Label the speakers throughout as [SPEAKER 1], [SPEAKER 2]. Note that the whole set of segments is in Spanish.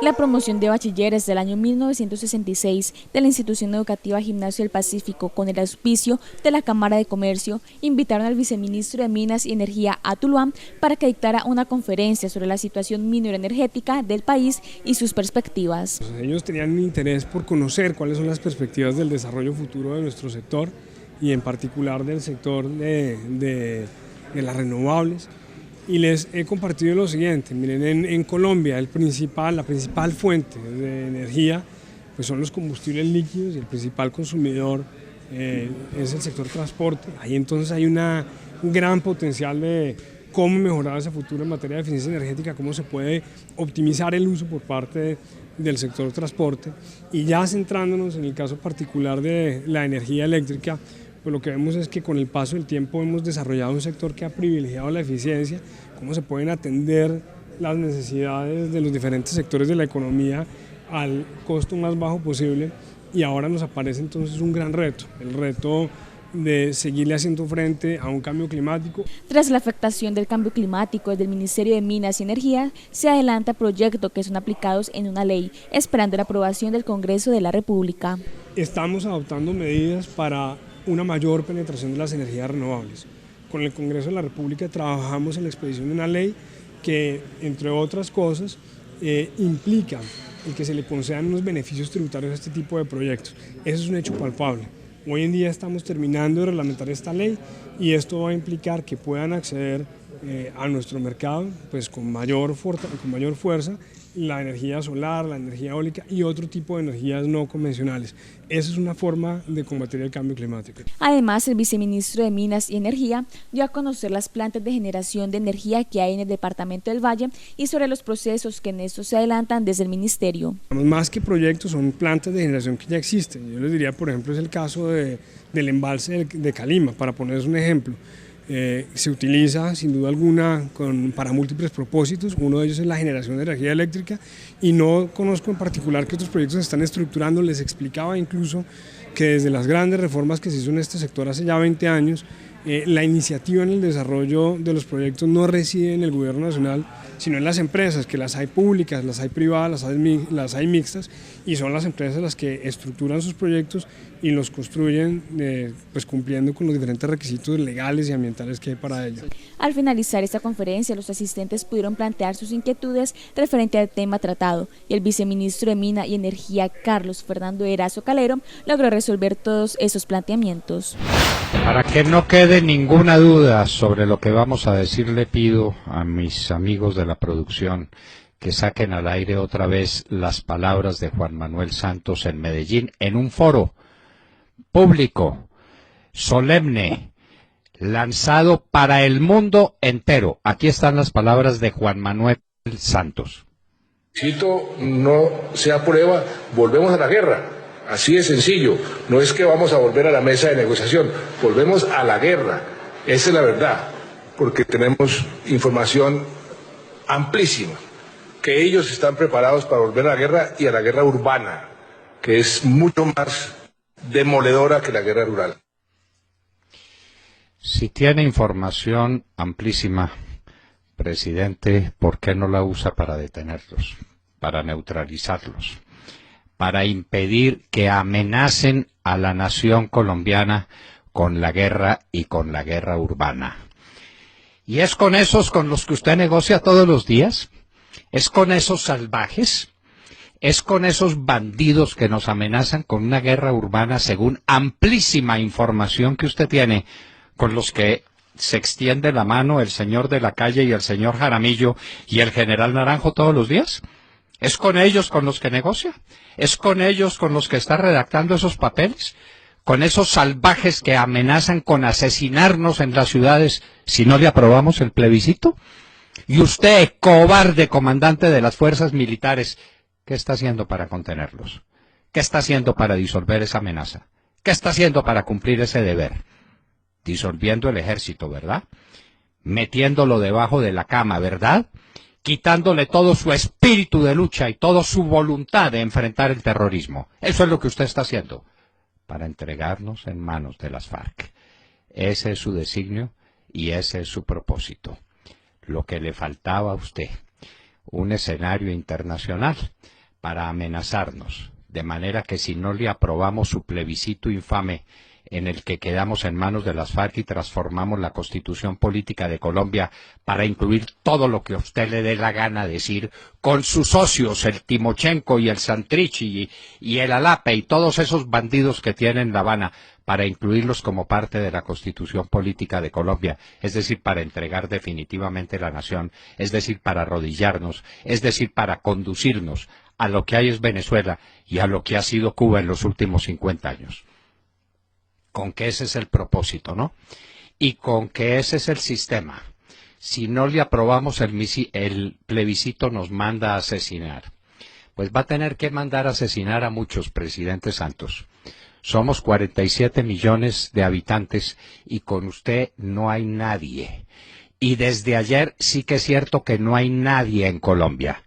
[SPEAKER 1] La promoción de bachilleres del año 1966 de la Institución Educativa Gimnasio del Pacífico, con el auspicio de la Cámara de Comercio, invitaron al viceministro de Minas y Energía a Tuluá para que dictara una conferencia sobre la situación minero-energética del país y sus perspectivas.
[SPEAKER 2] Ellos tenían un interés por conocer cuáles son las perspectivas del desarrollo futuro de nuestro sector y en particular del sector de las renovables. Y les he compartido lo siguiente: miren, en Colombia la principal fuente de energía pues son los combustibles líquidos y el principal consumidor es el sector transporte. Ahí entonces hay un gran potencial de cómo mejorar ese futuro en materia de eficiencia energética, cómo se puede optimizar el uso por parte del sector transporte. Y ya centrándonos en el caso particular de la energía eléctrica, pues lo que vemos es que con el paso del tiempo hemos desarrollado un sector que ha privilegiado la eficiencia, cómo se pueden atender las necesidades de los diferentes sectores de la economía al costo más bajo posible, y ahora nos aparece entonces un gran reto, el reto de seguirle haciendo frente a un cambio climático.
[SPEAKER 1] Tras la afectación del cambio climático desde el Ministerio de Minas y Energía, se adelanta proyectos que son aplicados en una ley, esperando la aprobación del Congreso de la República.
[SPEAKER 2] Estamos adoptando medidas para una mayor penetración de las energías renovables. Con el Congreso de la República trabajamos en la expedición de una ley que, entre otras cosas, implica el que se le concedan unos beneficios tributarios a este tipo de proyectos. Eso es un hecho palpable. Hoy en día estamos terminando de reglamentar esta ley y esto va a implicar que puedan acceder a nuestro mercado pues con mayor fuerza la energía solar, la energía eólica y otro tipo de energías no convencionales. Esa es una forma de combatir el cambio climático.
[SPEAKER 1] Además, el viceministro de Minas y Energía dio a conocer las plantas de generación de energía que hay en el departamento del Valle y sobre los procesos que en estos se adelantan desde el ministerio.
[SPEAKER 2] Más que proyectos, son plantas de generación que ya existen. Yo les diría, por ejemplo, es el caso del embalse de Calima, para ponerles un ejemplo. Se utiliza sin duda alguna para múltiples propósitos. Uno de ellos es la generación de energía eléctrica, y no conozco en particular qué otros proyectos se están estructurando. Les explicaba incluso que desde las grandes reformas que se hizo en este sector hace ya 20 años, la iniciativa en el desarrollo de los proyectos no reside en el gobierno nacional, sino en las empresas, que las hay públicas, las hay privadas, las hay mixtas, y son las empresas las que estructuran sus proyectos y los construyen pues cumpliendo con los diferentes requisitos legales y ambientales que hay para ello.
[SPEAKER 1] Al finalizar esta conferencia, los asistentes pudieron plantear sus inquietudes referente al tema tratado, y el viceministro de Minas y Energía, Carlos Fernando Erazo Calero, logró resolver todos esos planteamientos.
[SPEAKER 3] Para que no quede ninguna duda sobre lo que vamos a decir, le pido a mis amigos de la producción que saquen al aire otra vez las palabras de Juan Manuel Santos en Medellín, en un foro público, solemne, lanzado para el mundo entero. Aquí están las palabras de Juan Manuel Santos.
[SPEAKER 4] Si esto no se aprueba, volvemos a la guerra. Así de sencillo. No es que vamos a volver a la mesa de negociación, volvemos a la guerra. Esa es la verdad, porque tenemos información amplísima, que ellos están preparados para volver a la guerra, y a la guerra urbana, que es mucho más demoledora que la guerra rural.
[SPEAKER 3] Si tiene información amplísima, presidente, ¿por qué no la usa para detenerlos, para neutralizarlos, para impedir que amenacen a la nación colombiana con la guerra y con la guerra urbana? ¿Y es con esos con los que usted negocia todos los días? ¿Es con esos salvajes? ¿Es con esos bandidos que nos amenazan con una guerra urbana, según amplísima información que usted tiene, con los que se extiende la mano el señor de la calle y el señor Jaramillo y el general Naranjo todos los días? ¿Es con ellos con los que negocia? ¿Es con ellos con los que está redactando esos papeles? ¿Con esos salvajes que amenazan con asesinarnos en las ciudades si no le aprobamos el plebiscito? Y usted, cobarde comandante de las fuerzas militares, ¿qué está haciendo para contenerlos? ¿Qué está haciendo para disolver esa amenaza? ¿Qué está haciendo para cumplir ese deber? Disolviendo el ejército, ¿verdad? Metiéndolo debajo de la cama, ¿verdad? Quitándole todo su espíritu de lucha y toda su voluntad de enfrentar el terrorismo. Eso es lo que usted está haciendo, para entregarnos en manos de las FARC. Ese es su designio y ese es su propósito. Lo que le faltaba a usted, un escenario internacional para amenazarnos, de manera que si no le aprobamos su plebiscito infame en el que quedamos en manos de las FARC y transformamos la Constitución Política de Colombia para incluir todo lo que a usted le dé la gana decir, con sus socios, el Timochenko y el Santrich y el Alape y todos esos bandidos que tienen La Habana, para incluirlos como parte de la Constitución Política de Colombia, es decir, para entregar definitivamente la nación, es decir, para arrodillarnos, es decir, para conducirnos a lo que hay es Venezuela y a lo que ha sido Cuba en los últimos 50 años. Con que ese es el propósito, ¿no? Y con que ese es el sistema. Si no le aprobamos el plebiscito, nos manda a asesinar. Pues va a tener que mandar a asesinar a muchos, presidente Santos. Somos 47 millones de habitantes y con usted no hay nadie. Y desde ayer sí que es cierto que no hay nadie en Colombia.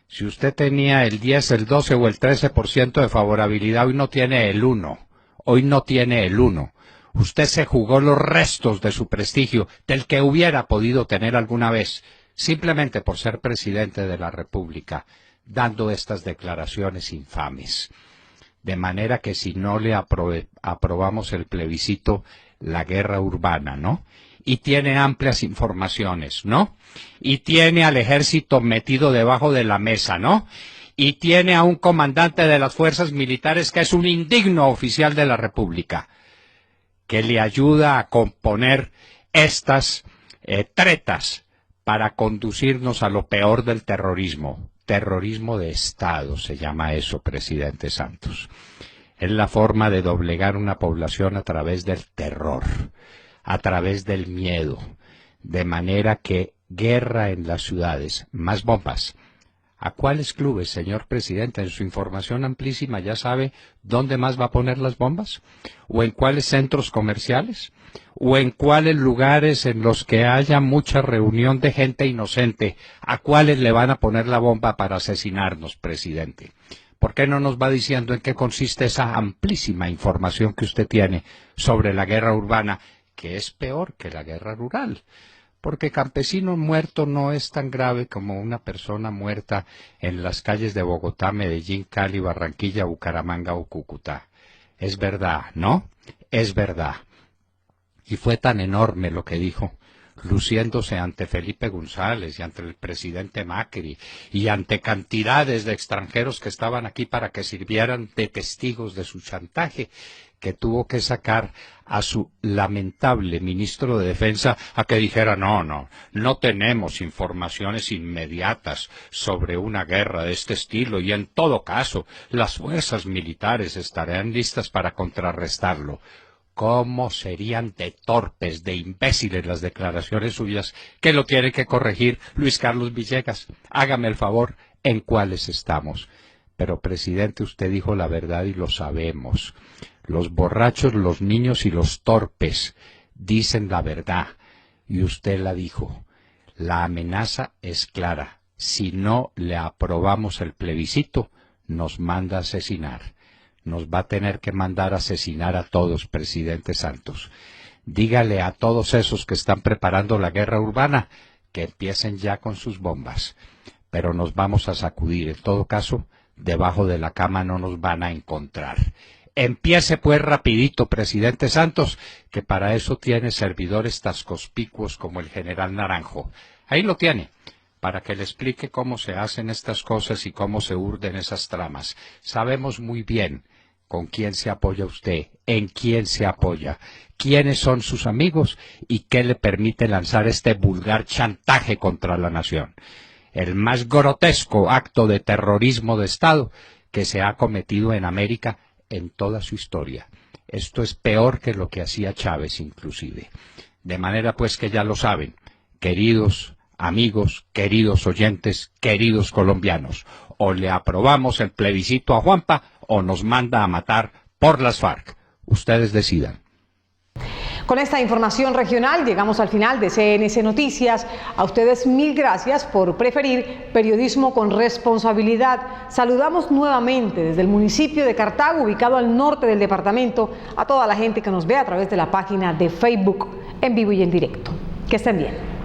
[SPEAKER 3] Si usted tenía el 10, el 12 o el 13% de favorabilidad, hoy no tiene el 1%. Hoy no tiene el 1%. Usted se jugó los restos de su prestigio, del que hubiera podido tener alguna vez, simplemente por ser presidente de la República, dando estas declaraciones infames. De manera que si no le aprobamos el plebiscito, la guerra urbana, ¿no? Y tiene amplias informaciones, ¿no? Y tiene al ejército metido debajo de la mesa, ¿no? Y tiene a un comandante de las fuerzas militares que es un indigno oficial de la República, que le ayuda a componer estas tretas para conducirnos a lo peor del terrorismo. Terrorismo de Estado se llama eso, presidente Santos. Es la forma de doblegar una población a través del terror, a través del miedo, de manera que guerra en las ciudades, más bombas. ¿A cuáles clubes, señor presidente? En su información amplísima ya sabe dónde más va a poner las bombas, o en cuáles centros comerciales, o en cuáles lugares en los que haya mucha reunión de gente inocente, a cuáles le van a poner la bomba para asesinarnos, presidente. ¿Por qué no nos va diciendo en qué consiste esa amplísima información que usted tiene sobre la guerra urbana, que es peor que la guerra rural? Porque campesino muerto no es tan grave como una persona muerta en las calles de Bogotá, Medellín, Cali, Barranquilla, Bucaramanga o Cúcuta. Es verdad, ¿no? Es verdad. Y fue tan enorme lo que dijo, luciéndose ante Felipe González y ante el presidente Macri y ante cantidades de extranjeros que estaban aquí para que sirvieran de testigos de su chantaje, que tuvo que sacar a su lamentable ministro de Defensa a que dijera no tenemos informaciones inmediatas sobre una guerra de este estilo y en todo caso las fuerzas militares estarán listas para contrarrestarlo. ¿Cómo serían de torpes, de imbéciles las declaraciones suyas que lo tiene que corregir Luis Carlos Villegas? Hágame el favor, ¿en cuáles estamos? Pero, presidente, usted dijo la verdad y lo sabemos. Los borrachos, los niños y los torpes dicen la verdad. Y usted la dijo. La amenaza es clara. Si no le aprobamos el plebiscito, nos manda a asesinar. Nos va a tener que mandar a asesinar a todos, presidente Santos. Dígale a todos esos que están preparando la guerra urbana que empiecen ya con sus bombas. Pero nos vamos a sacudir. En todo caso, debajo de la cama no nos van a encontrar. Empiece pues rapidito, presidente Santos, que para eso tiene servidores tan conspicuos como el general Naranjo. Ahí lo tiene, para que le explique cómo se hacen estas cosas y cómo se urden esas tramas. Sabemos muy bien con quién se apoya usted, en quién se apoya, quiénes son sus amigos y qué le permite lanzar este vulgar chantaje contra la nación. El más grotesco acto de terrorismo de Estado que se ha cometido en América en toda su historia. Esto es peor que lo que hacía Chávez inclusive. De manera pues que ya lo saben, queridos amigos, queridos oyentes, queridos colombianos, o le aprobamos el plebiscito a Juanpa o nos manda a matar por las FARC. Ustedes decidan.
[SPEAKER 5] Con esta información regional llegamos al final de CNC Noticias. A ustedes mil gracias por preferir periodismo con responsabilidad. Saludamos nuevamente desde el municipio de Cartago, ubicado al norte del departamento, a toda la gente que nos ve a través de la página de Facebook en vivo y en directo. Que estén bien.